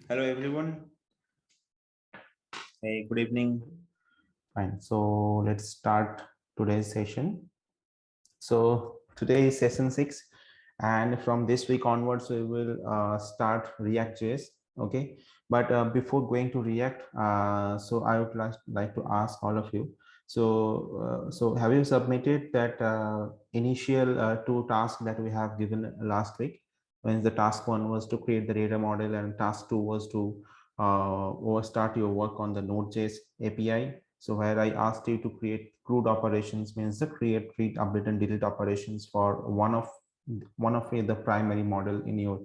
Hello everyone. Hey, good evening. Fine. So let's start today's session. So today is session 6, and from this week onwards, we will start React.js. Okay. But before going to React, so I would like to ask all of you. So have you submitted that initial two tasks that we have given last week? When the task one was to create the data model, and task two was to start your work on the Node.js API. So where I asked you to create CRUD operations, means the create, read, update, and delete operations for one of the primary model in your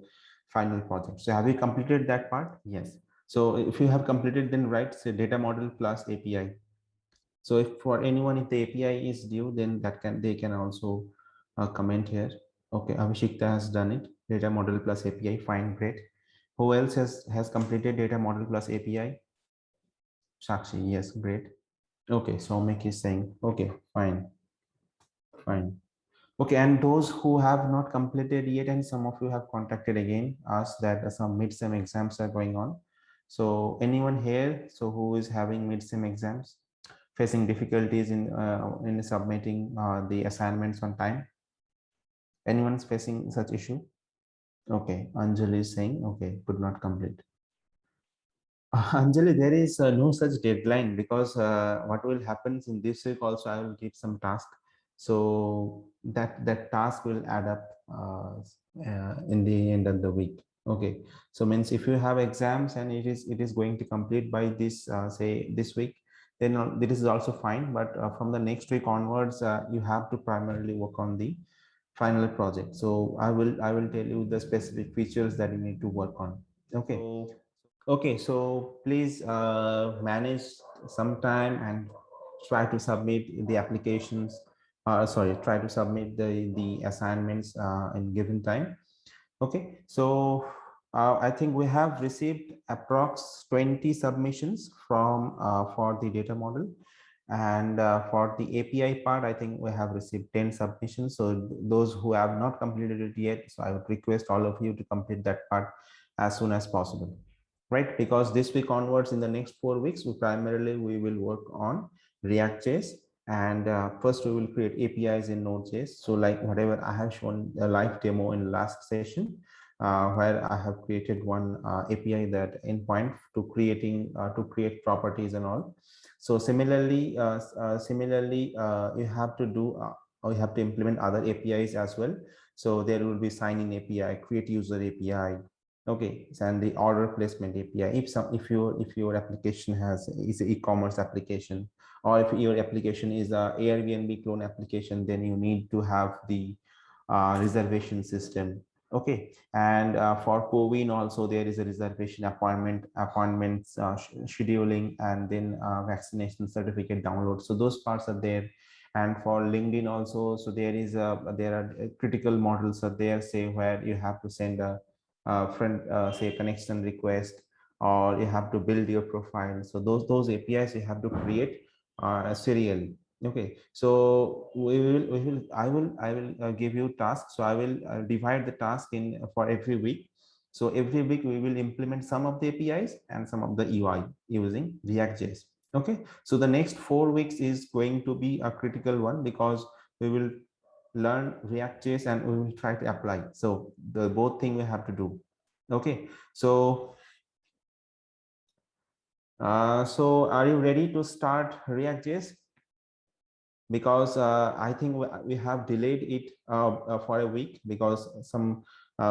final project. So have you completed that part? Yes. So if you have completed, then write say data model plus API. So if for anyone, if the API is due, then they can also comment here. Okay, Abhishekta has done it. Data model plus API. Fine, great. Who else has completed data model plus API? Sakshi, yes, great. Okay, so Mick is saying, okay, fine, fine. Okay, and those who have not completed yet, and some of you have contacted again, asked that some mid-sem exams are going on. So anyone here, so who is having mid-sem exams, facing difficulties in submitting the assignments on time? Anyone's facing such issue? Okay, Anjali is saying, okay, could not complete. Anjali, there is no such deadline, because what will happen in this week also, I will give some task. So that task will add up in the end of the week. Okay. So means if you have exams and it is going to complete by this say this week, then this is also fine. But from the next week onwards, you have to primarily work on the final project. So I will tell you the specific features that you need to work on. Okay. Okay, so please manage some time and try to submit the applications. Sorry, try to submit the assignments in given time. Okay, so I think we have received approx 20 submissions from for the data model, and for the API part, I think we have received 10 submissions. So those who have not completed it yet, so I would request all of you to complete that part as soon as possible, right? Because this week onwards, in the next 4 weeks, we will work on React.js, and first we will create APIs in Node.js. So like whatever I have shown a live demo in last session, where I have created one API, that endpoint to create properties and all. So similarly, you have to do or you have to implement other APIs as well. So there will be sign in API, create user API. Okay, and the order placement API. If your application is an e-commerce application, or if your application is a Airbnb clone application, then you need to have the reservation system. Okay, and for CoWIN also, there is a reservation appointments scheduling, and then vaccination certificate download. So those parts are there. And for LinkedIn also, so there are critical models are there, say where you have to send a friend say connection request, or you have to build your profile. So those APIs you have to create serially. Okay, so I will give you tasks. So I will divide the task in for every week. So every week we will implement some of the APIs and some of the UI using React.js. Okay, so the next 4 weeks is going to be a critical one, because we will learn React.js and we will try to apply. So the both thing we have to do. Okay, so so are you ready to start React.js? Because I think we have delayed it for a week, because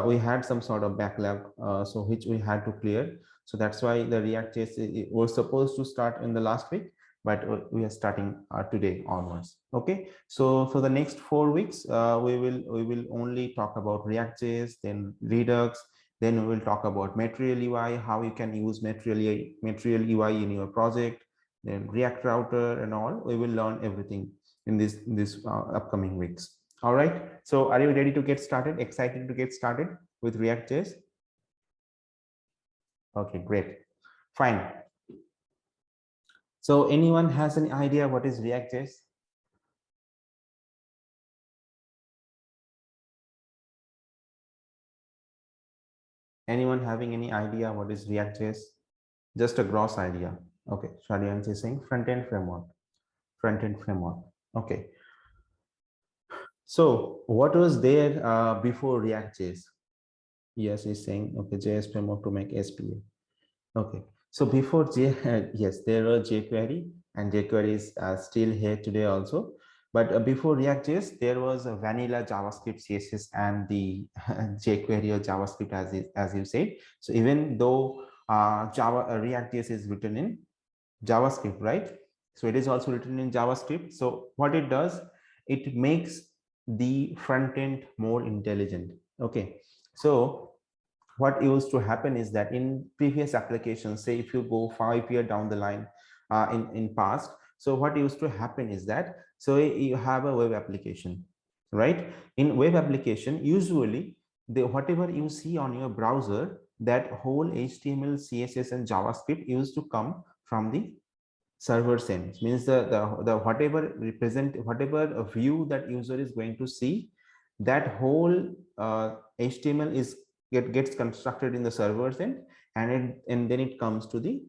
we had some sort of backlog, so which we had to clear. So that's why the React.js was supposed to start in the last week, but we are starting today onwards. Okay, so for the next 4 weeks, we will only talk about React.js, then Redux, then we will talk about Material UI, how you can use Material UI in your project, then React Router and all. We will learn everything in this upcoming weeks. All right, so are you ready to get started, excited to get started with React.js? Okay, great, fine. So anyone has any idea what is React.js? Anyone having any idea what is React.js? Just a gross idea. Okay, Shadian is saying front-end framework. Front-end framework. Okay. So what was there before React.js? Yes, he's saying, okay, JS framework to make SPA. Okay. So before yes, there were jQuery, and jQuery is still here today also. But before React.js, there was a vanilla JavaScript, CSS, and the jQuery or JavaScript, as you said. So even though React.js is written in JavaScript, right? So it is also written in JavaScript. So what it does, it makes the front end more intelligent. Okay. So what used to happen is that in previous applications, say if you go 5 years down the line in past, so what used to happen is that, so you have a web application, right? In web application, usually whatever you see on your browser, that whole HTML, CSS, and JavaScript used to come from the server side. Means the whatever represent, whatever view that user is going to see, that whole HTML is gets constructed in the server end, and then it comes to the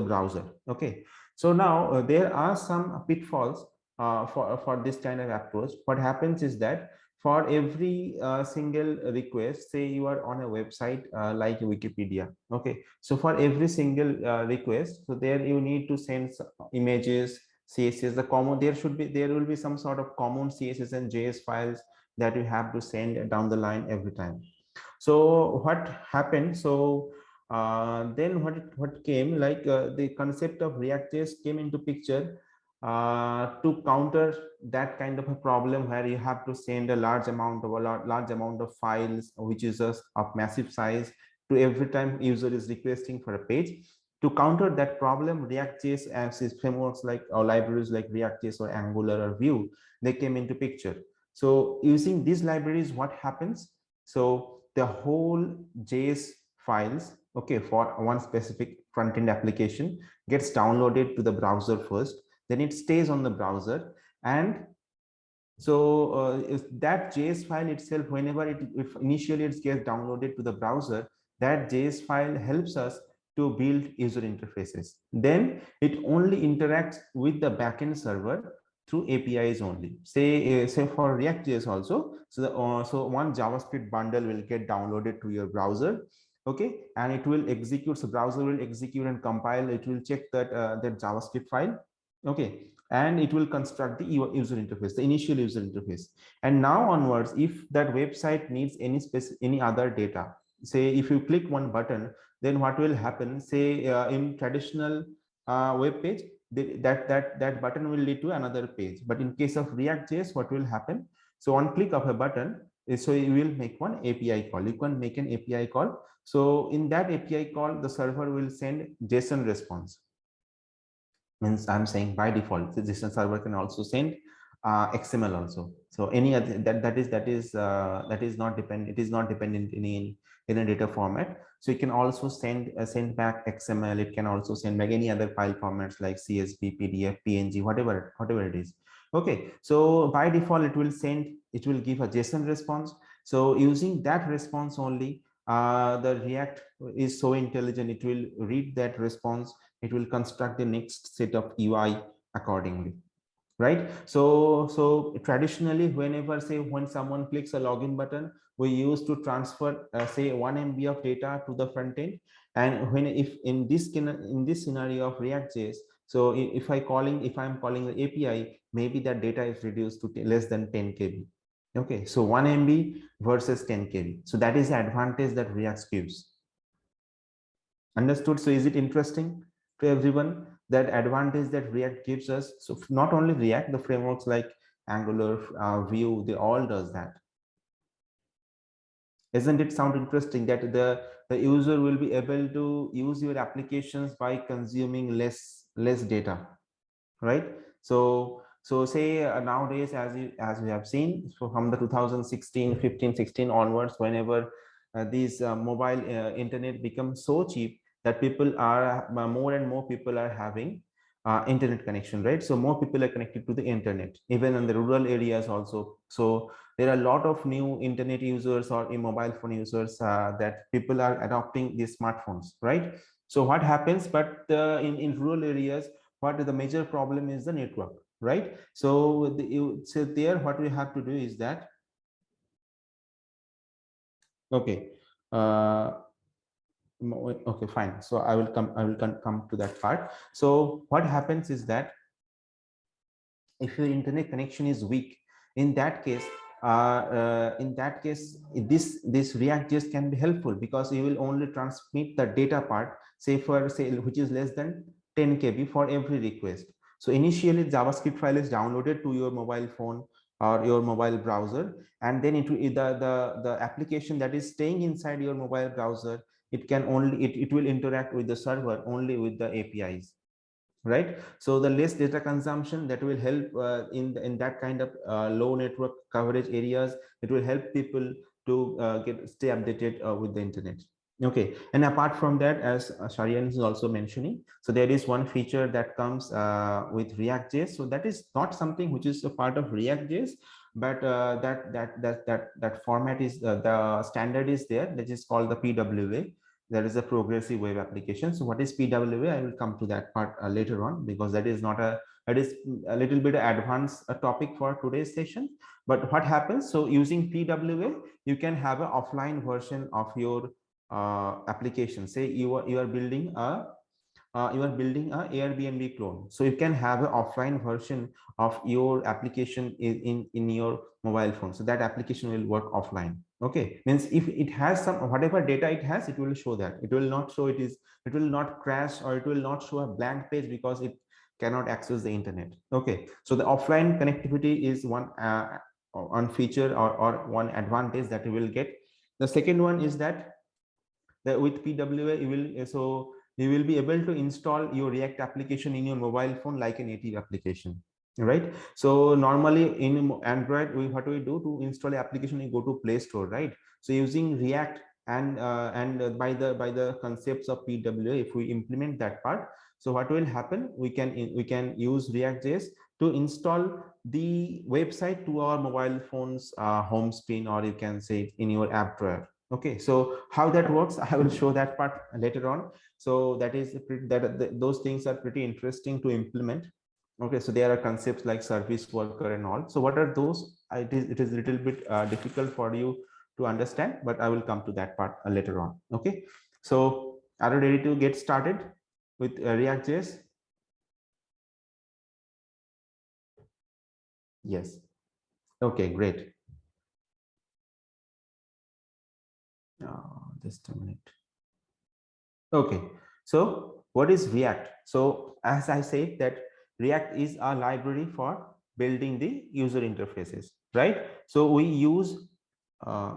browser. Okay, so now there are some pitfalls for this kind of approach. What happens is that for every single request, say you are on a website like Wikipedia. Okay, so for every single request, so there you need to send images, CSS, the common, there will be some sort of common CSS and JS files that you have to send down the line every time. So what happened? So then what came, like the concept of React.js came into picture to counter that kind of a problem where you have to send a large amount of files, which is just of massive size, to every time user is requesting for a page. To counter that problem, React.js and frameworks like, or libraries like React.js or Angular or Vue, they came into picture. So using these libraries, what happens? So the whole JS files, okay, for one specific front-end application gets downloaded to the browser first, then it stays on the browser. And so that JS file itself, whenever if initially it gets downloaded to the browser, that JS file helps us to build user interfaces. Then it only interacts with the backend server through APIs only. Say for React.js also, so one JavaScript bundle will get downloaded to your browser. Okay, and it will execute. So browser will execute and compile. It will check that that JavaScript file. Okay, and it will construct the user interface, the initial user interface. And now onwards, if that website needs any other data, say if you click one button, then what will happen? Say in traditional web page, that button will lead to another page. But in case of React.js, what will happen? So one click of a button, so you will make one API call. You can make an API call. So in that API call, the server will send JSON response. Means I'm saying by default, the JSON server can also send XML also. So any other that is not dependent. It is not dependent in a data format. So you can also send back XML. It can also send back any other file formats like CSV, PDF, PNG, whatever it is. Okay, so by default it will give a JSON response. So using that response only, the React is so intelligent. It will read that response. It will construct the next set of UI accordingly, right? So traditionally, when someone clicks a login button, we used to transfer say 1 MB of data to the front end. And if in this scenario of React.js, so if I'm calling the API, maybe that data is reduced to less than 10 KB. Okay, so 1 MB versus 10 KB. So that is the advantage that React gives. Understood? So is it interesting to everyone, that advantage that React gives us? So not only React, the frameworks like Angular, Vue, they all does that. Isn't it sound interesting that the user will be able to use your applications by consuming less data, right? So say nowadays, as we have seen, so from the 2016, 15, 16 onwards, whenever these mobile internet becomes so cheap that people are more and more people are having internet connection, right? So more people are connected to the internet, even in the rural areas also. So there are a lot of new internet users or mobile phone users that people are adopting these smartphones, right? So what happens, but in rural areas, what the major problem is the network, right? So so there what we have to do is that, okay, uh, okay, fine. So I will come to that part. So what happens is that if your internet connection is weak, in that case, this React.js can be helpful, because you will only transmit the data part, say for say which is less than 10 KB for every request. So initially JavaScript file is downloaded to your mobile phone or your mobile browser, and then the application that is staying inside your mobile browser, it will interact with the server only with the APIs, right? So the less data consumption that will help in that kind of low network coverage areas, it will help people to stay updated with the internet. Okay, and apart from that, as Sharian is also mentioning, so there is one feature that comes with React.js. So that is not something which is a part of React.js, but that format is the standard is there, that is called the PWA. There is a progressive web application. So what is PWA? I will come to that part later on, because that is not a, that is a little bit advanced topic for today's session. But what happens, so using PWA, you can have an offline version of your application. Say you are building a Airbnb clone. So you can have an offline version of your application in your mobile phone. So that application will work offline. Okay, means if it has some whatever data it has, it will show that. It will not show it will not crash, or it will not show a blank page because it cannot access the internet. Okay, so the offline connectivity is one feature or one advantage that you will get. The second one is that with PWA you will be able to install your React application in your mobile phone like a native application, right? So normally in Android, what do we do to install an application? We go to Play Store, right? So using React and by the concepts of PWA, if we implement that part, so what will happen? We can use React.js to install the website to our mobile phone's home screen, or you can say in your app drawer. Okay, so how that works, I will show that part later on. So that is those things are pretty interesting to implement. Okay, so there are concepts like service worker and all. So what are those? It is a little bit difficult for you to understand, but I will come to that part later on. Okay, so are you ready to get started with React.js? Yes. Okay, great. Just a minute. Okay, so what is React? So as I said that React is a library for building the user interfaces, right? So uh,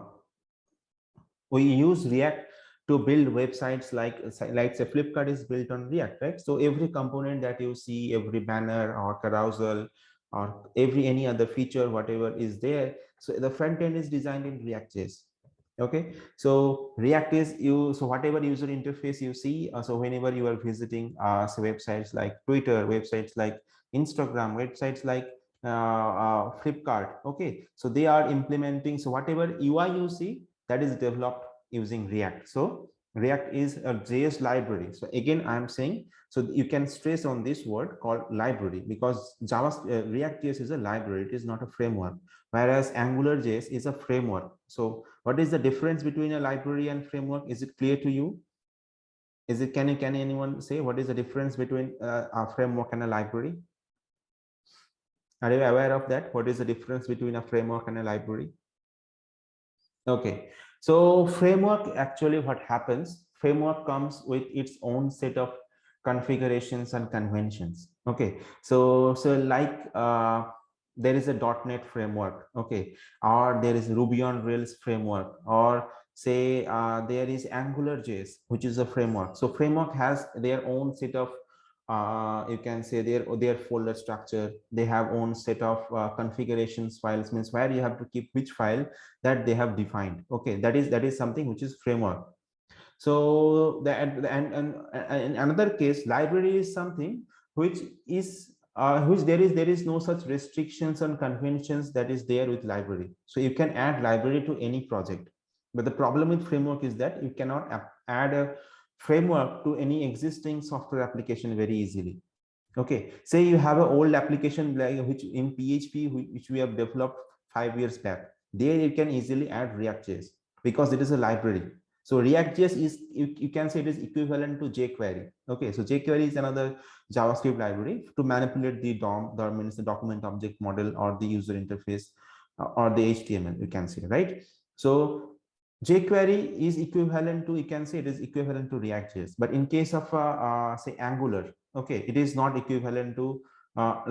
we use React to build websites like say Flipkart is built on React, right? So every component that you see, every banner or carousel or any other feature, whatever is there, so the front end is designed in React.js. Okay, so React is so whatever user interface you see, so whenever you are visiting so websites like Twitter, websites like Instagram, websites like Flipkart, okay, so they are implementing, so whatever UI you see, that is developed using React. So React is a JS library. So again, I'm saying, so you can stress on this word called library, because React.js is a library, it is not a framework, whereas AngularJS is a framework. So what is the difference between a library and framework? Is it clear to you? Is it, can anyone say what is the difference between a framework and a library? Are you aware of that? What is the difference between a framework and a library? Okay, so framework, actually what happens, framework comes with its own set of configurations and conventions. Okay, so like there is a .NET framework, okay, or there is Ruby on Rails framework, or say there is AngularJS, which is a framework. So framework has their own set of you can say their folder structure. They have own set of configurations files, means where you have to keep which file that they have defined. Okay, that is something which is framework. So and another case, library is something which is there is no such restrictions and conventions that is there with library. So you can add library to any project, but the problem with framework is that you cannot add a framework to any existing software application very easily. Okay, say you have an old application like which in PHP which we have developed 5 years back. There you can easily add React.js because it is a library. So React.js is you can say it is equivalent to jQuery. Okay, so jQuery is another JavaScript library to manipulate the DOM, that means the document object model or the user interface or the HTML. You can say, right? So jQuery is equivalent to, you can say it is equivalent to React.js, but in case of say Angular, okay, it is not equivalent to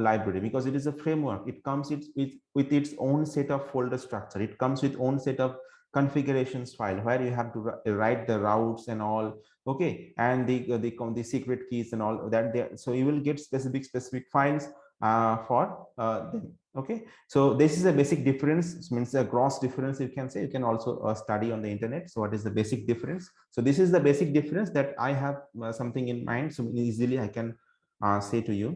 library because it is a framework. It comes with its own set of folder structure. It comes with own set of configurations file where you have to write the routes and all, okay, and the secret keys and all that there. So you will get specific files for them. Okay, so this is a basic difference, means a gross difference, you can say. You can also study on the internet. So what is the basic difference? So this is the basic difference that I have something in mind, so easily I can say to you.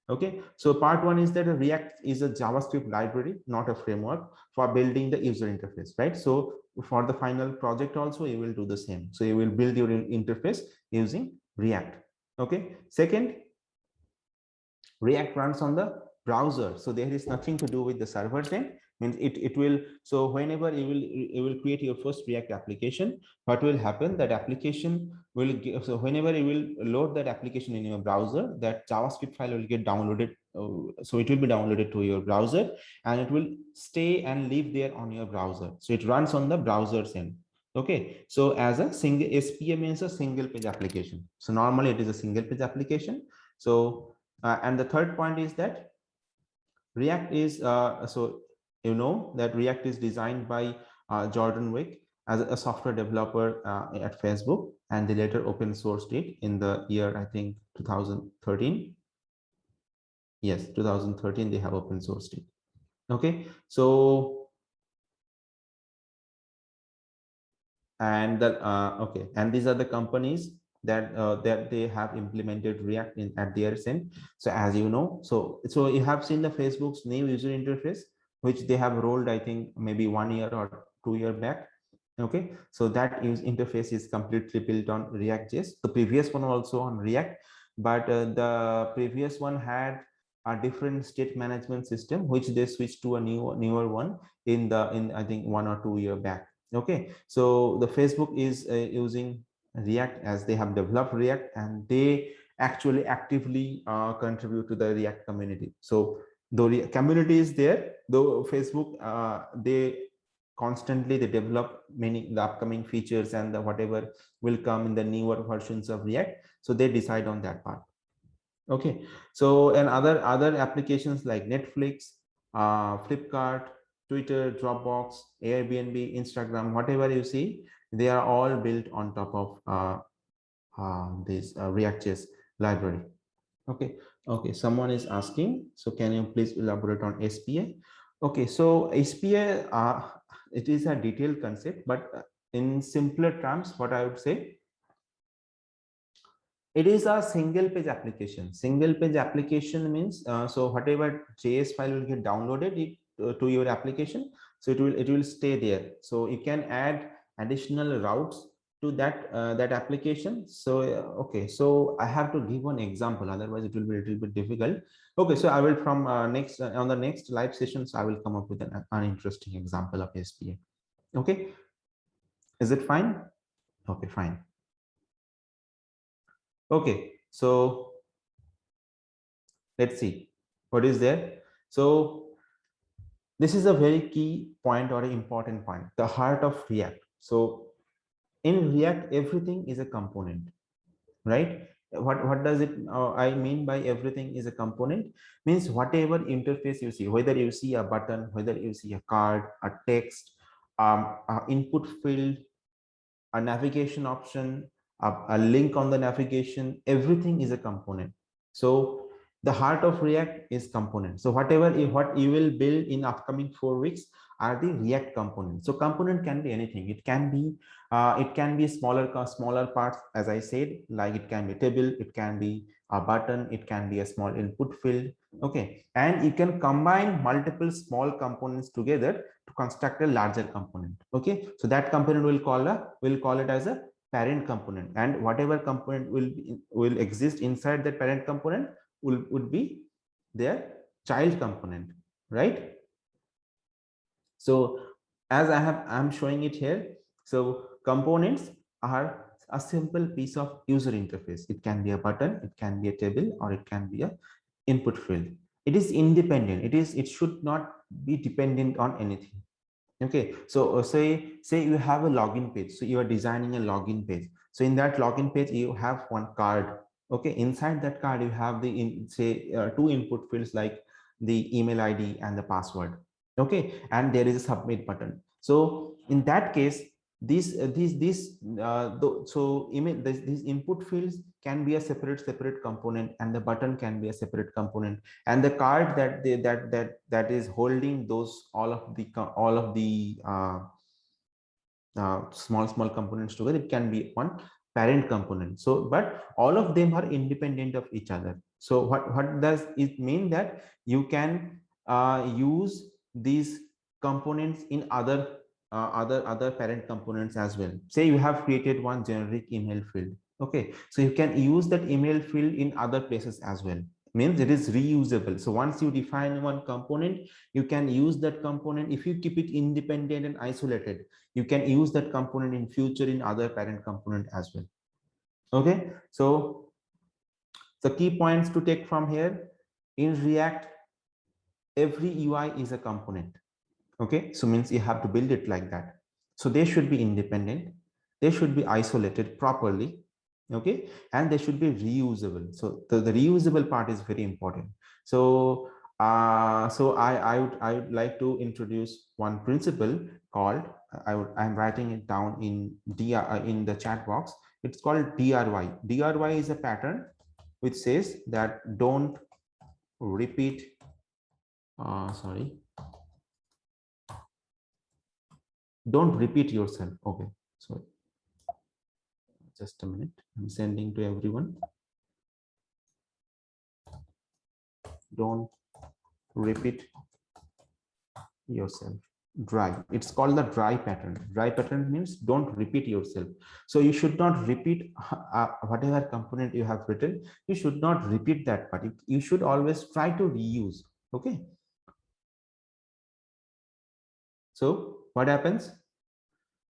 Okay, so part one is that a React is a JavaScript library, not a framework, for building the user interface, right? So for the final project also you will do the same. So you will build your interface using React. Okay, second, React runs on the browser, so there is nothing to do with the server end. Means it will, so whenever you will create your first React application, what will happen, that application will give, so whenever you will load that application in your browser, that JavaScript file will get downloaded. So it will be downloaded to your browser and it will stay and live there on your browser. So it runs on the browser's end. Okay, so as a single SPA means a single page application. So normally it is a single page application. So and the third point is that React is, so you know that React is designed by Jordan Wick as a software developer at Facebook, and they later open sourced it in the year, I think, 2013. Yes, 2013 they have open sourced it. Okay, so and that okay, and these are the companies that they have implemented React in at their end. So as you know, so you have seen the Facebook's new user interface, which they have rolled, I think maybe 1 year or 2 year back. Okay, so that interface is completely built on React.js. The previous one also on React, but the previous one had a different state management system, which they switched to a newer one in I think 1 or 2 year back. Okay, so the Facebook is using React, as they have developed React and they actually actively contribute to the React community. So the community is there, though Facebook they constantly they develop many the upcoming features and the whatever will come in the newer versions of React. So they decide on that part. Okay, so and other applications like Netflix, Flipkart, Twitter, Dropbox, Airbnb, Instagram, whatever you see, they are all built on top of this React.js library. Okay, okay. Someone is asking, so can you please elaborate on SPA? Okay, so SPA, it is a detailed concept, but in simpler terms, what I would say, it is a single page application. Single page application means so whatever JS file will get downloaded to your application, so it will stay there. So you can add additional routes to that application. So okay, so I have to give one example, otherwise it will be a little bit difficult. Okay, so I will from next on the next live sessions I will come up with an interesting example of SPA. Okay, is it fine? Okay, fine. Okay, so let's see what is there. So this is a very key point or an important point, the heart of React. So in React, everything is a component, right? What does it I mean by everything is a component? Means whatever interface you see, whether you see a button, whether you see a card, a text, input field, a navigation option, a link on the navigation, everything is a component. So the heart of React is component. So what you will build in upcoming 4 weeks, are the React components. So component can be anything. It can be smaller parts, as I said, like it can be a table, it can be a button, it can be a small input field. Okay, and you can combine multiple small components together to construct a larger component. Okay, so that component will call it as a parent component, and whatever component will exist inside that parent component would be their child component, right? So as I'm showing it here, so components are a simple piece of user interface. It can be a button, it can be a table, or it can be a input field. It is independent. It should not be dependent on anything. Okay, so say you have a login page. So you are designing a login page. So in that login page, you have one card. Okay, inside that card, you have two input fields like the email ID and the password. Okay, and there is a submit button. So in that case, these input fields can be a separate component, and the button can be a separate component, and the card that is holding those all of the small components together, it can be one parent component. So but all of them are independent of each other. So what does it mean? That you can use these components in other parent components as well. Say you have created one generic email field. Okay, so you can use that email field in other places as well. Means it is reusable. So once you define one component, you can use that component. If you keep it independent and isolated, you can use that component in future in other parent component as well. Okay, so the key points to take from here: in React, every UI is a component. Okay, so means you have to build it like that. So they should be independent, they should be isolated properly. Okay, and they should be reusable. So the reusable part is very important. So I would like to introduce one principle called, I'm writing it down in the chat box. It's called DRY. DRY is a pattern which says that don't repeat sorry don't repeat yourself. Okay, so just a minute, I'm sending to everyone. Don't repeat yourself. Dry, it's called the dry pattern. Dry pattern means don't repeat yourself. So you should not repeat whatever component you have written. You should not repeat that part. You should always try to reuse. Okay, so what happens?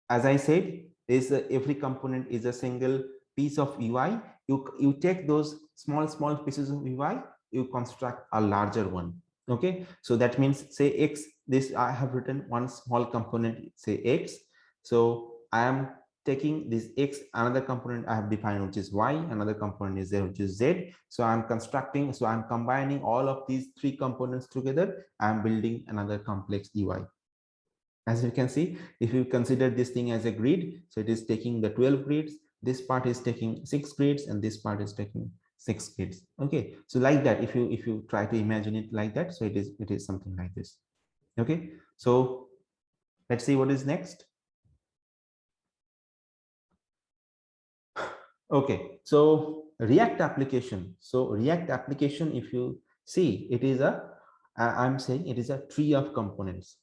As I said, every component is a single piece of UI. You take those small pieces of UI, you construct a larger one. Okay, so that means, say X, this I have written one small component, say X. So I am taking this X, another component I have defined, which is Y, another component is there, which is Z. So I'm combining all of these three components together. I'm building another complex UI. As you can see, if you consider this thing as a grid, so it is taking the 12 grids, this part is taking 6 grids, and this part is taking 6 grids. Okay, so like that, if you try to imagine it like that, so it is something like this. Okay, so let's see what is next. Okay, so React application. So React application, if you see, it is I'm saying it is a tree of components.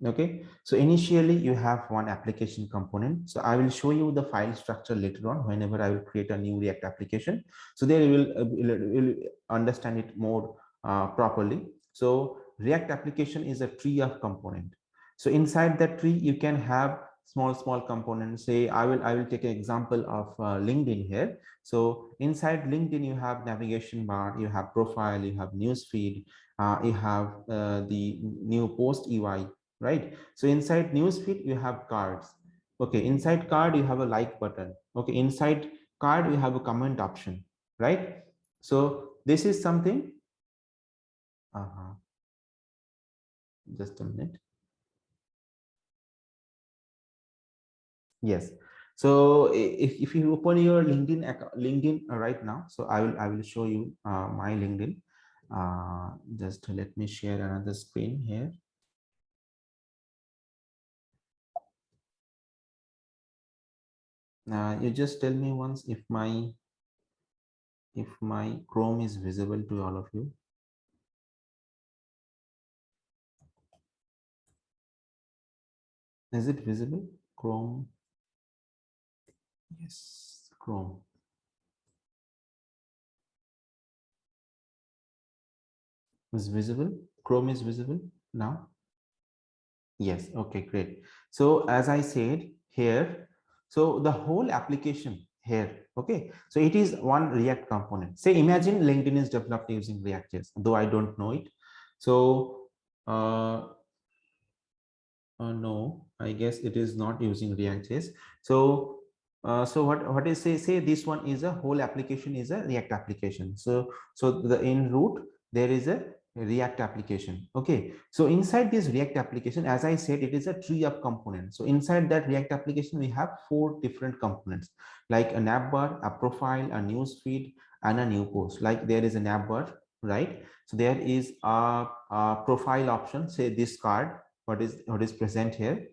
Okay, so initially you have one application component. So I will show you the file structure later on whenever I will create a new React application. So there you will understand it more properly. So React application is a tree of component. So inside that tree you can have small components. Say I will take an example of LinkedIn here. So inside LinkedIn you have navigation bar, you have profile, you have news feed, you have the new post UI, right? So inside newsfeed you have cards. Okay, inside card you have a like button. Okay, inside card you have a comment option, right? So this is something, just a minute. Yes, so if you open your LinkedIn right now, so I will show you my LinkedIn. Just let me share another screen here. You just tell me once if my Chrome is visible to all of you. Is it visible? Chrome. Yes, Chrome is visible. Chrome is visible now. Yes. Okay, great. So as I said here, so the whole application here, okay, so it is one React component. Say imagine LinkedIn is developed using React.js, though I don't know it. So no, I guess it is not using React.js. So so what is say this one is a whole application is a React application. So the in root there is a React application. Okay, so inside this React application, as I said, it is a tree of components. So inside that React application, we have 4 different components like a navbar, a profile, a news feed, and a new post. Like there is a navbar, right? So there is a profile option, say this card, what is present here,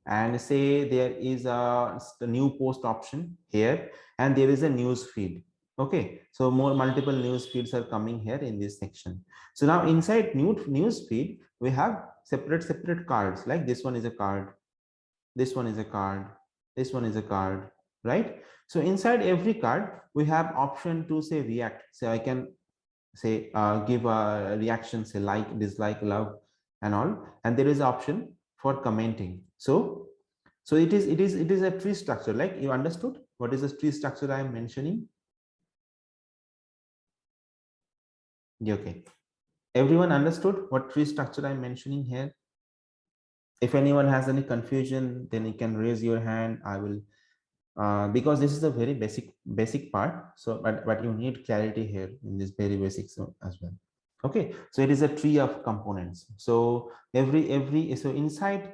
and say there is a new post option here, and there is a news feed. Okay, so more multiple news feeds are coming here in this section. So now inside news feed we have separate cards, like this one is a card, this one is a card, this one is a card, right? So inside every card we have option to say react. So I can say give a reaction, say like, dislike, love, and all, and there is option for commenting. So it is a tree structure. Like, you understood what is the tree structure I am mentioning? Yeah, okay, everyone understood what tree structure I'm mentioning here? If anyone has any confusion, then you can raise your hand. I will because this is a very basic part, so but you need clarity here in this very basic as well. Okay, so it is a tree of components. So every so inside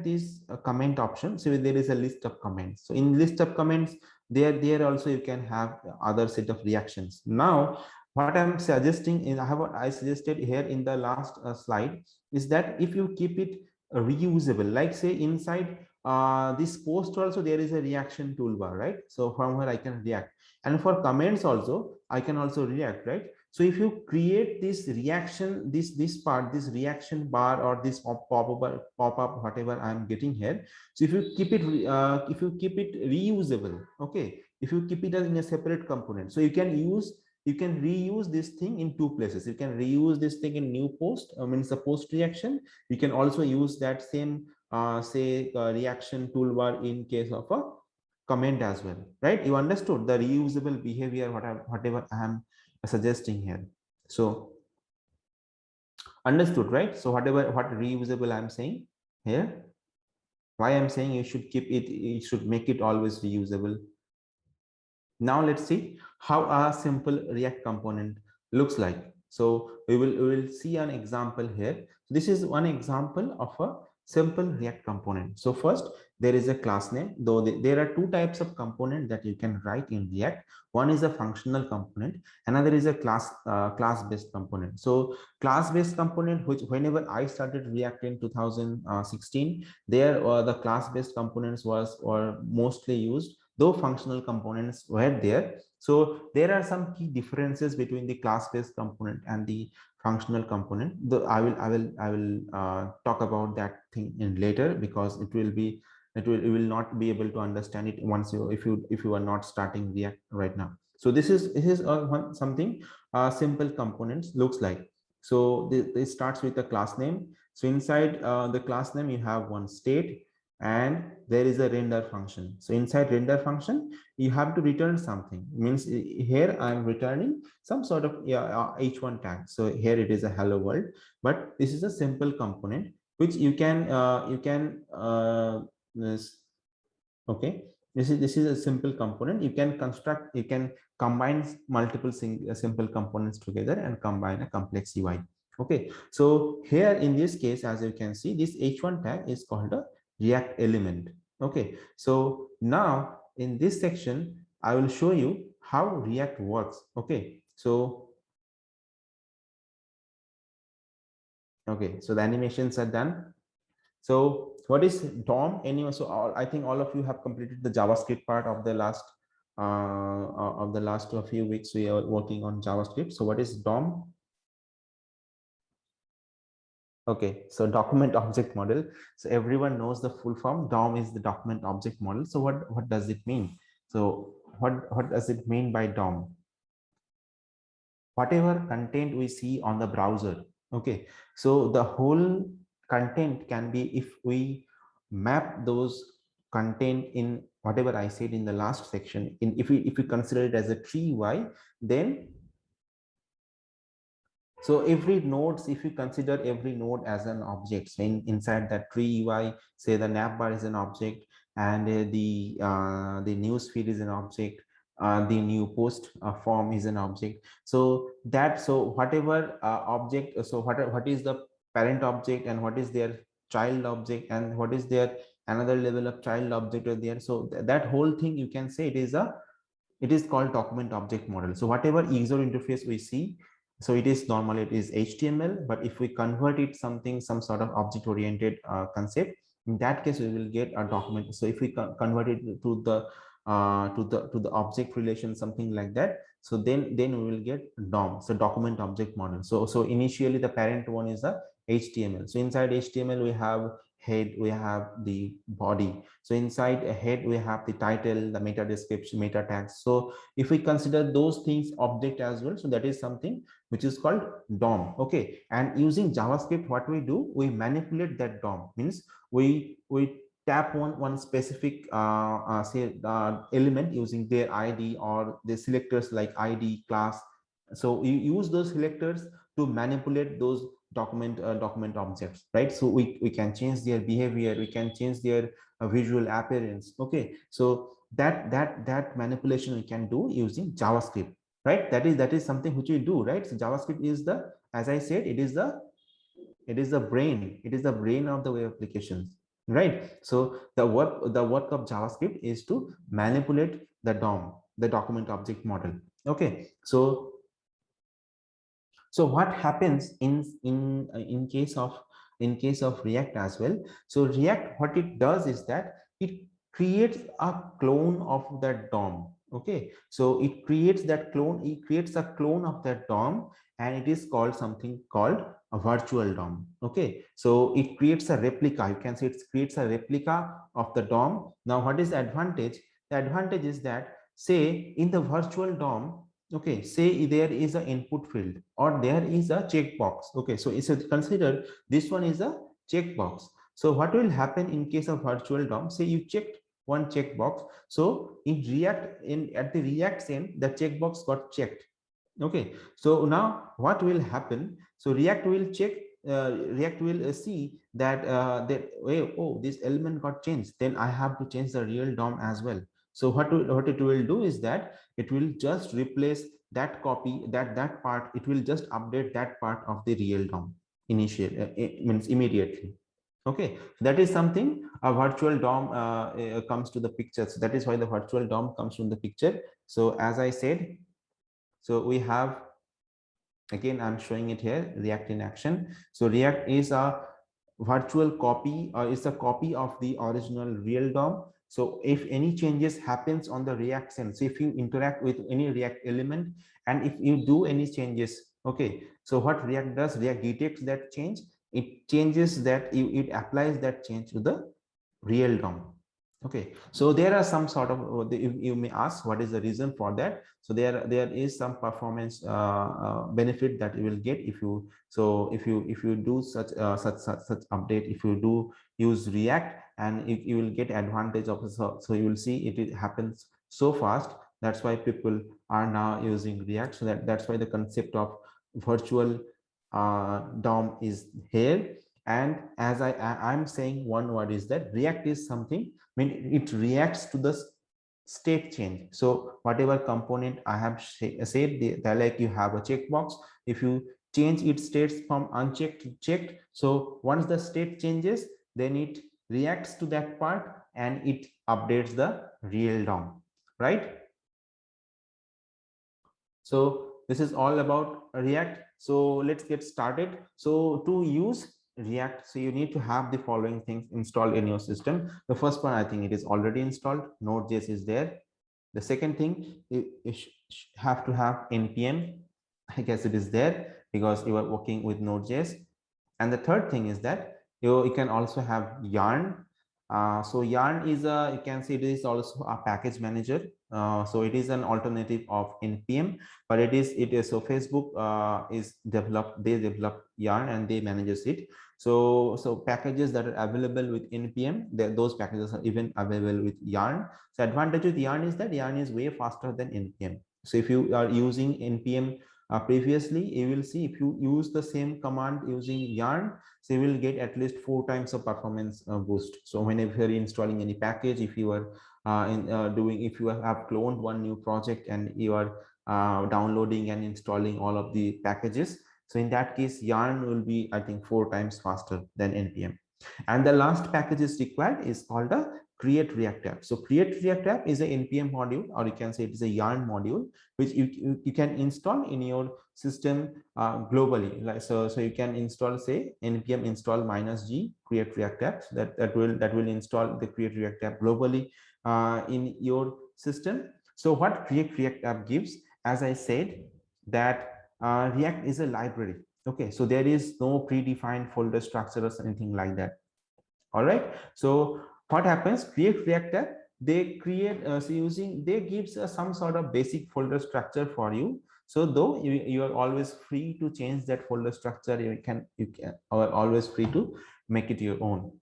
this comment option, so there is a list of comments. So in list of comments, there also you can have other set of reactions. Now what I'm suggesting is, I suggested here in the last slide, is that if you keep it reusable, like say inside this post also there is a reaction toolbar, right? So from where I can react, and for comments also I can also react, right? So if you create this reaction, this part, this reaction bar, or this pop-up whatever I'm getting here, so if you keep it reusable, okay, if you keep it as in a separate component, so you can reuse this thing in 2 places. You can reuse this thing in new post, means the post reaction. You can also use that same say reaction toolbar in case of a comment as well, right? You understood the reusable behavior, whatever I am suggesting here. So understood, right? So what reusable I'm saying here, why I'm saying you should keep it, you should make it always reusable. Now let's see how a simple React component looks like. So we will see an example here. This is one example of a simple React component. So first, there is a class name, though there are 2 types of component that you can write in React. One is a functional component, another is a class based component. So class based component, which whenever I started React in 2016, there the class based components were mostly used, though functional components were there. So there are some key differences between the class-based component and the functional component. Though I will talk about that thing in later, because you will not be able to understand it once if you are not starting React right now. So this is something simple components looks like. So this starts with a class name. So inside the class name you have one state, and there is a render function. So inside render function you have to return something. Means here I'm returning some sort of h1 tag. So here it is a hello world, but this is a simple component which this, okay, this is a simple component. You can construct, you can combine multiple simple components together and combine a complex UI. Okay, so here in this case, as you can see, this h1 tag is called a React element. Okay, so now in this section I will show you how React works. Okay, so okay, so the animations are done. So what is DOM anyway? So I think all of you have completed the JavaScript part of the last few weeks. We are working on JavaScript. So what is DOM? Okay, so document object model. So everyone knows the full form. DOM is the document object model. So what does it mean? So what does it mean by DOM? Whatever content we see on the browser. Okay, so the whole content can be, if we map those content in whatever I said in the last section, in if we consider it as a tree UI, then so every nodes, if you consider every node as an object, so inside that tree UI, say the navbar is an object, and the news feed is an object, the new post form is an object. So whatever object, so what is the parent object, and what is their child object, and what is their another level of child object are there. So that whole thing, you can say it is called document object model. So whatever user interface we see, so it is normally it is HTML, but if we convert it some sort of object oriented concept, in that case we will get a document. So if we convert it to the object relation, something like that, so then we will get DOM, so document object model. So initially the parent one is the HTML. So inside HTML we have head, we have the body. So inside a head we have the title, the meta description, meta tags. So if we consider those things object as well, so that is something which is called DOM. Okay, and using JavaScript, what we do, we manipulate that DOM. Means we tap on one specific element using their ID or the selectors like ID, class. So you use those selectors to manipulate those document objects, right? So we can change their behavior, we can change their visual appearance. Okay, so that manipulation we can do using JavaScript, right? That is something which we do, right? So JavaScript is the, as I said, it is the brain, it is the brain of the web applications, right? So the work of JavaScript is to manipulate the DOM, the document object model. Okay, so what happens in case of React as well? So React, what it does is that it creates a clone of that DOM. Okay, so it creates that clone, it creates a clone of that DOM, and it is called something called a virtual DOM. Okay, so it creates a replica, you can say it creates a replica of the DOM. Now what is the advantage? The advantage is that, say in the virtual DOM, okay, say there is an input field or there is a checkbox. Okay, so it's consider this one is a checkbox. So what will happen in case of virtual DOM? Say you checked one checkbox, so in React, at the React end, the checkbox got checked. Okay, so now what will happen? So React will check, React will see that oh, this element got changed, then I have to change the real DOM as well. So what it will do is that it will just replace that copy, that part, it will just update that part of the real DOM initially, it means immediately. Okay, that is something a virtual DOM comes to the picture. So that is why the virtual DOM comes from the picture. So as I said, so we have, again I'm showing it here, React in action. So React is a virtual copy, or is a copy of the original real DOM. So if any changes happens on the React sense, if you interact with any React element and if you do any changes, okay, so what React does, React detects that change, it changes that, it applies that change to the real DOM. Okay, so there are some sort of, you may ask what is the reason for that. So there is some performance benefit that you will get if you, so if you do such update, if you do use React, and if you will get advantage of it. So you will see it happens so fast. That's why people are now using React. So that's why the concept of virtual DOM is here. And as I'm saying one word is that React is something, I mean, it reacts to the state change. So whatever component I have said, they're like, you have a checkbox, if you change its states from unchecked to checked, so once the state changes, then it reacts to that part and it updates the real DOM, right? So this is all about React. So let's get started. So to use React, so you need to have the following things installed in your system. The first one, I think it is already installed. Node.js is there. The second thing, you have to have npm. I guess it is there because you are working with Node.js. And the third thing is that you can also have yarn. So yarn is a, you can see it is also a package manager. So it is an alternative of npm, but it is so Facebook is developed, they develop yarn and they manages it. So packages that are available with npm, those packages are even available with yarn. So advantage with yarn is that yarn is way faster than npm. So if you are using npm previously, you will see if you use the same command using yarn, so you will get at least 4 times of performance boost. So whenever you're installing any package, if you are if you have cloned one new project and you are downloading and installing all of the packages, so in that case yarn will be, I think, 4 times faster than npm. And the last package is required is called a create react app. So create react app is a npm module, or you can say it is a yarn module, which you can install in your system globally. Like so you can install, say, npm install -g create react app. That will install the create react app globally in your system. So what create react app gives, as I said, that react is a library. Okay, so there is no predefined folder structure or anything like that. All right, so what happens, create react app, they create so using, they gives some sort of basic folder structure for you. So though you are always free to change that folder structure, you can are always free to make it your own.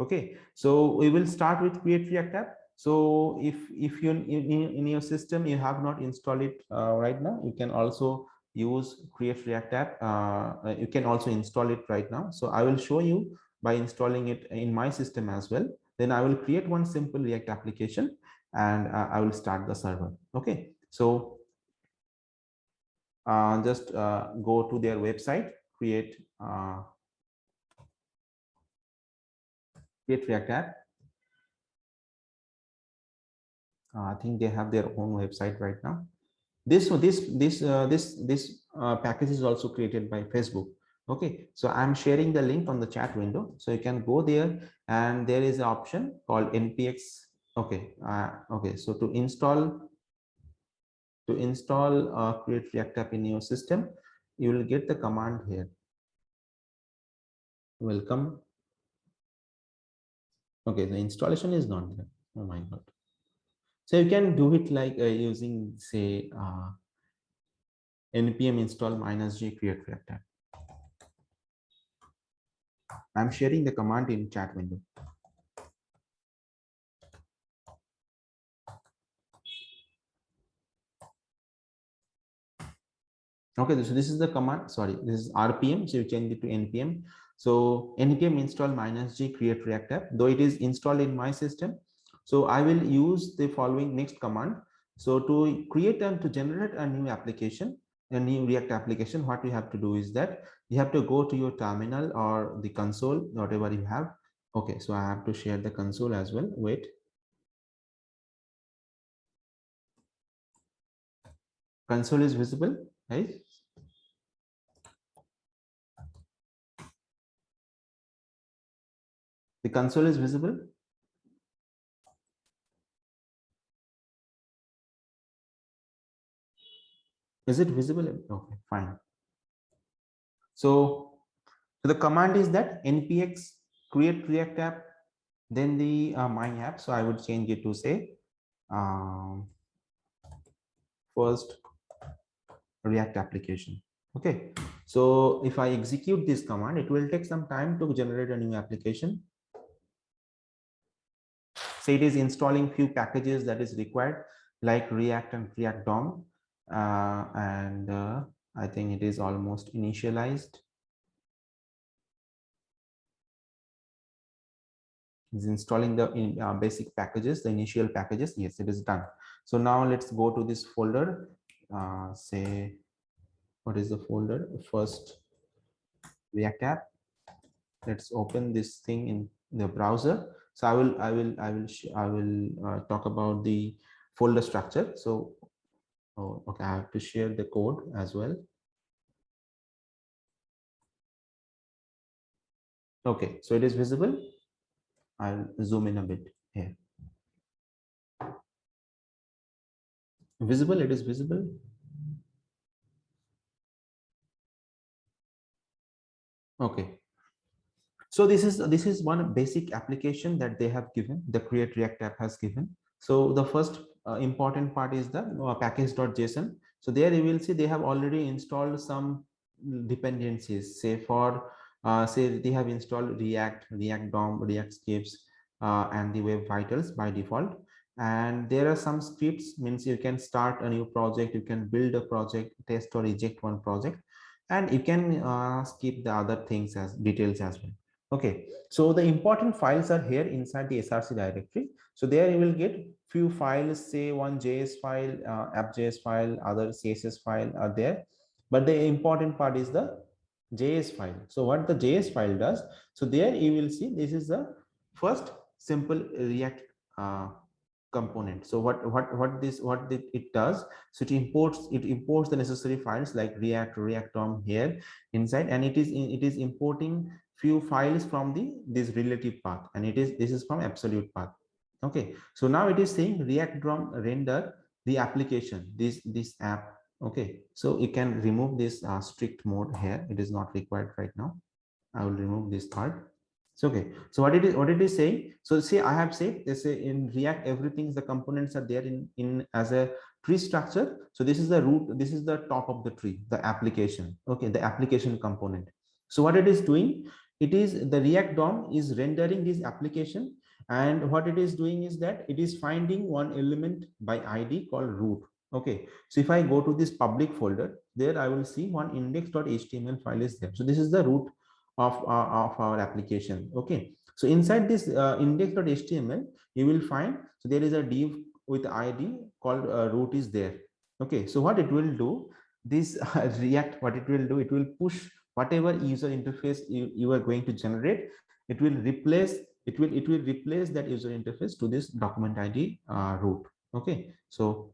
Okay, so we will start with create react app. So if you in your system you have not installed it right now, you can also use create react app. You can also install it right now. So I will show you by installing it in my system as well. Then I will create one simple React application and I will start the server. Okay, so just go to their website, create React app. I think they have their own website right now. This package is also created by Facebook. Okay, so I'm sharing the link on the chat window, so you can go there, and there is an option called npx. Okay, okay, so to install create react app in your system, you will get the command here. Welcome. Okay, the installation is not there. Oh my god. So you can do it like using, say, npm install -g create react app. I'm sharing the command in chat window. Okay, so this is the command. Sorry, this is rpm. So you change it to npm. So npm install -g create react app. Though it is installed in my system, so I will use the following next command. So to create and to generate a new application, a new React application, what you have to do is that you have to go to your terminal or the console, whatever you have. Okay, so I have to share the console as well. Wait. Console is visible, right? The console is visible. Is it visible? Okay, fine. So the command is that npx create react app, then the my app. So I would change it to, say, um, first React application. Okay, so if I execute this command, it will take some time to generate a new application. Say it is installing few packages that is required, like React and React DOM, and I think it is almost initialized. Is installing the basic packages, the initial packages. Yes, it is done. So now let's go to this folder. Say, what is the folder? First React app. Let's open this thing in the browser. So I will talk about the folder structure. So, oh, okay, I have to share the code as well. Okay, so it is visible. I'll zoom in a bit here. Visible, it is visible. Okay. So this is one basic application that they have given, the Create React app has given. So the first important part is the package.json. So there you will see they have already installed some dependencies. Say for say they have installed React DOM, React Scripts, and the Web Vitals by default. And there are some scripts, means you can start a new project, you can build a project, test or reject one project, and you can skip the other things as details as well. Okay, so the important files are here inside the src directory. So there you will get few files, say one js file, app.js file, other css file are there, but the important part is the js file. So what the js file does, so there you will see this is the first simple react component. So it does, so it imports the necessary files like react DOM here inside, and it is importing few files from this relative path, and this is from absolute path. Okay, so now it is saying react DOM render the application, this app. Okay, so you can remove this strict mode here, it is not required right now. I will remove this part. So okay, so what it is saying, so see I have said they say in react everything, the components are there in as a tree structure. So this is the root, this is the top of the tree, the application. Okay, the application component. So what it is doing, it is the react DOM is rendering this application, and what it is doing is that it is finding one element by id called root. Okay, so if I go to this public folder, there I will see one index.html file is there. So this is the root of our application. Okay, so inside this index.html you will find, so there is a div with id called root is there. Okay, so what it will do, this react, what it will do, it will push whatever user interface you are going to generate, it will replace, it will replace that user interface to this document id root. Okay, so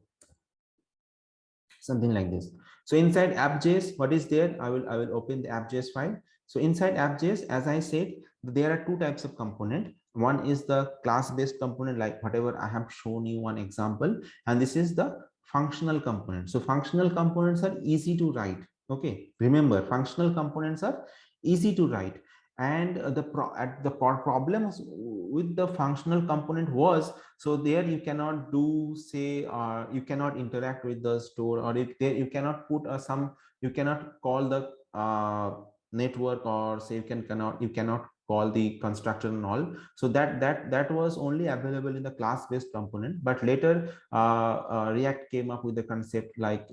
something like this. So inside app.js, what is there, I will open the app.js file. So inside app.js, as I said, there are two types of component. One is the class based component, like whatever I have shown you one example, and this is the functional component. So functional components are easy to write. Okay, remember functional components are easy to write. And problems with the functional component was, so there you cannot do, say you cannot interact with the store, or there you cannot put some, you cannot call the network, or say you cannot call the constructor and all. So that was only available in the class based component. But later react came up with the concept like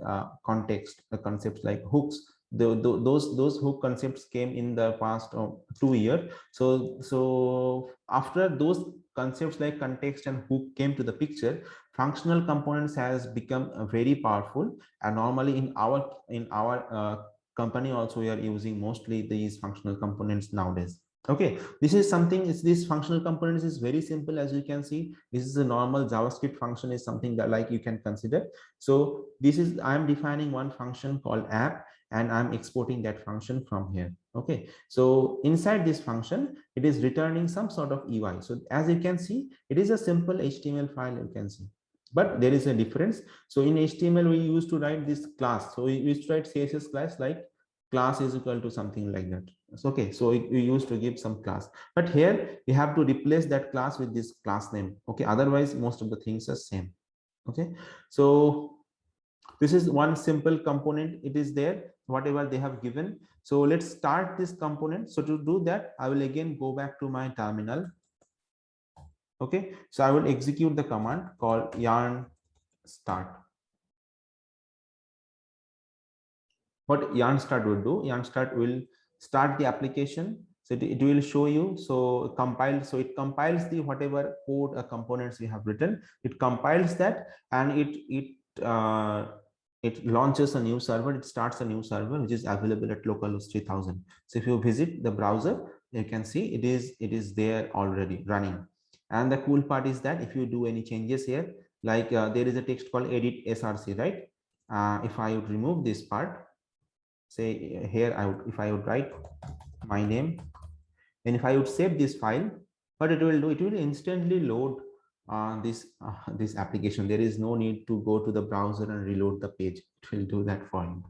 context, the concepts like hooks. Those hook concepts came in the past 2 years. So after those concepts like context and hook came to the picture, functional components has become very powerful. And normally in our company also, we are using mostly these functional components nowadays. Okay, this is something, is this functional components is very simple. As you can see, this is a normal JavaScript function, is something that like you can consider. So this is, I am defining one function called app, and I'm exporting that function from here. Okay, so inside this function, it is returning some sort of UI. So as you can see, it is a simple HTML file, you can see, but there is a difference. So in HTML, we used to write this class. So we used to write CSS class like class is equal to something like that. So, okay, so we used to give some class, but here you have to replace that class with this class name. Okay, otherwise most of the things are same. Okay, so this is one simple component, it is there whatever they have given. So let's start this component. So to do that, I will again go back to my terminal. Okay, so I will execute the command called yarn start. What yarn start will do, yarn start will start the application. So it will show you, so compile, so it compiles the whatever code components we have written, it compiles that, and it launches a new server, it starts a new server which is available at localhost 3000. So if you visit the browser, you can see it is there already running. And the cool part is that if you do any changes here, like there is a text called edit src, right? If I would remove this part, say here I would, if I would write my name And if I would save this file, what it will do, it will instantly load this application. There is no need to go to the browser and reload the page. It will do that for you.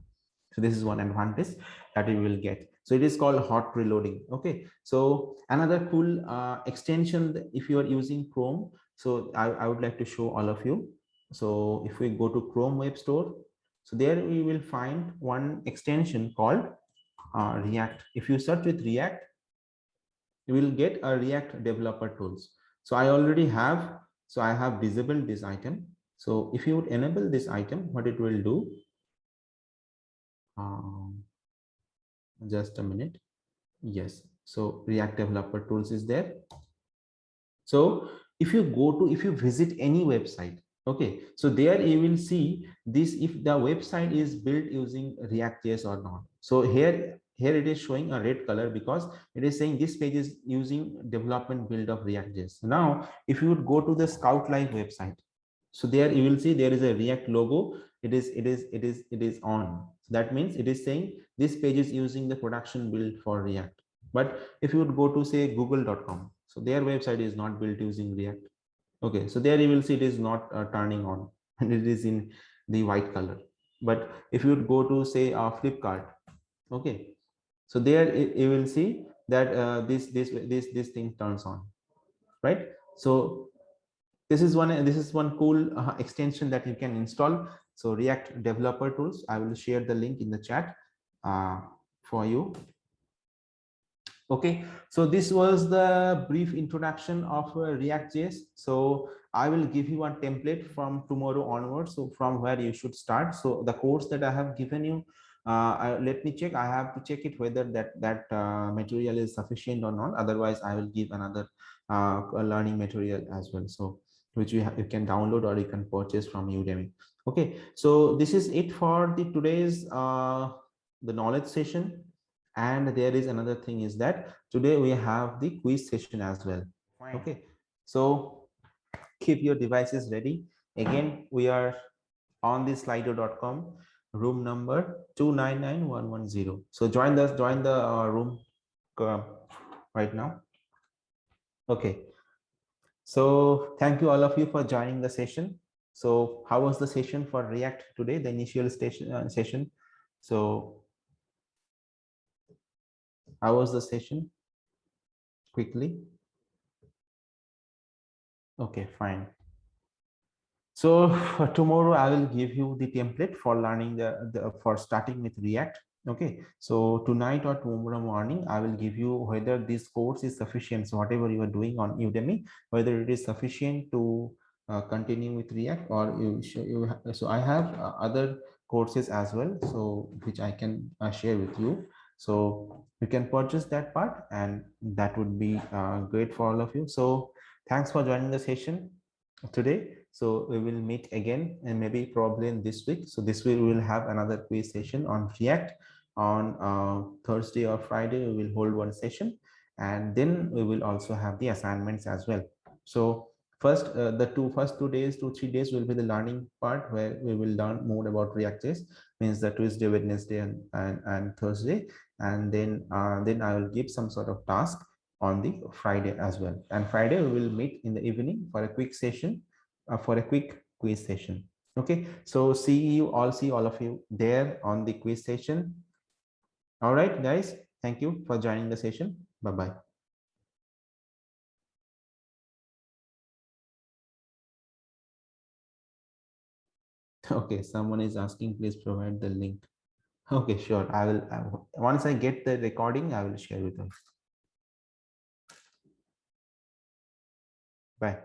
So this is one advantage that you will get. So it is called hot reloading. Okay, so another cool extension if you are using Chrome. So I would like to show all of you. So if we go to Chrome Web Store, so there we will find one extension called React. If you search with React, you will get a React developer tools. So I already have, so I have disabled this item. So if you would enable this item, what it will do, just a minute. Yes, so React developer tools is there. So if you visit any website, okay, so there you will see this, if the website is built using React.js or not. So here it is showing a red color because it is saying this page is using development build of React.js. Now if you would go to the Scout Live website, so there you will see there is a React logo. It is on. So that means it is saying this page is using the production build for React. But if you would go to say google.com, so their website is not built using React. Okay, so there you will see it is not turning on and it is in the white color. But if you would go to say Flipkart, okay, so there you will see that this thing turns on, right? So this is one cool extension that you can install. So React developer tools, I will share the link in the chat for you. Okay, so this was the brief introduction of React.js. So I will give you one template from tomorrow onwards, so from where you should start. So the course that I have given you, let me check. I have to check it whether that material is sufficient or not. Otherwise, I will give another learning material as well. So which you can download or you can purchase from Udemy. Okay, so this is it for the today's the knowledge session. And there is another thing is that today we have the quiz session as well. Okay, so keep your devices ready. Again, we are on the slido.com, room number 299110. So join the room right now. Okay, so thank you all of you for joining the session. So how was the session for React today, the initial session? So how was the session? Quickly. Okay, fine. So for tomorrow, I will give you the template for learning for starting with React. Okay, so tonight or tomorrow morning, I will give you whether this course is sufficient. So whatever you are doing on Udemy, whether it is sufficient to continue with React, or so I have other courses as well, so which I can share with you. So you can purchase that part, and that would be great for all of you. So thanks for joining the session today. So we will meet again and maybe probably in this week. So this week we will have another quiz session on React. On Thursday or Friday, we will hold one session, and then we will also have the assignments as well. So first, the first 2 days, 3 days will be the learning part where we will learn more about React.js, means the Tuesday, Wednesday, and Thursday, and then I will give some sort of task on the Friday as well. And Friday we will meet in the evening for a quick session, for a quick quiz session. Okay, so see all of you there on the quiz session. All right, guys, thank you for joining the session. Bye bye. Okay, someone is asking, please provide the link. Okay, sure. I will once I get the recording, I will share with you. Bye.